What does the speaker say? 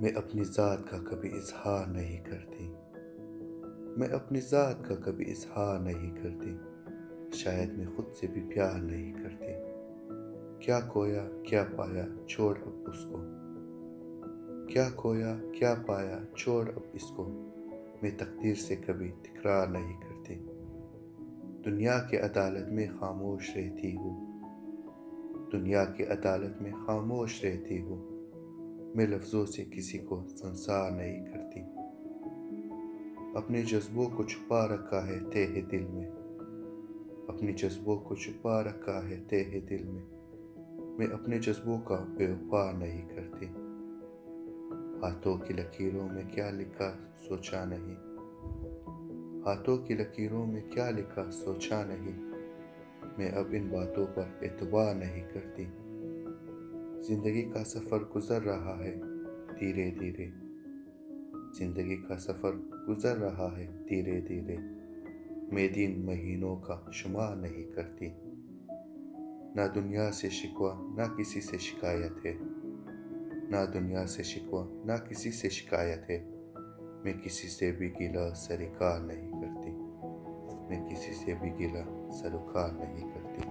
میں اپنی ذات کا کبھی اظہار نہیں کرتی، میں اپنی ذات کا کبھی اظہار نہیں کرتی، شاید میں خود سے بھی پیار نہیں کرتی۔ کیا کھویا کیا پایا چھوڑ اب اس کو، کیا کھویا کیا پایا چھوڑ اب اس کو، میں تقدیر سے کبھی تکرار نہیں کرتی۔ دنیا کی عدالت میں خاموش رہتی ہوں، دنیا کی عدالت میں خاموش رہتی ہوں، میں لفظوں سے کسی کو سنسار نہیں کرتی۔ اپنے جذبوں کو چھپا رکھا ہے تہہ دل میں، اپنے جذبوں کو چھپا رکھا ہے تہہ دل میں اپنے جذبوں کا بے وفا نہیں کرتی۔ ہاتھوں کی لکیروں میں کیا لکھا سوچا نہیں، ہاتھوں کی لکیروں میں کیا لکھا سوچا نہیں، میں اب ان باتوں پر اعتبار نہیں کرتی۔ زندگی کا سفر گزر رہا ہے دھیرے دھیرے، زندگی کا سفر گزر رہا ہے دھیرے دھیرے، میں دن مہینوں کا شمار نہیں کرتی۔ نہ دنیا سے شکوہ نہ کسی سے شکایت ہے، نہ دنیا سے شکوہ نہ کسی سے شکایت ہے، میں کسی سے بھی گلہ سرکار نہیں کرتی، میں کسی سے بھی گلہ سرکار نہیں کرتی۔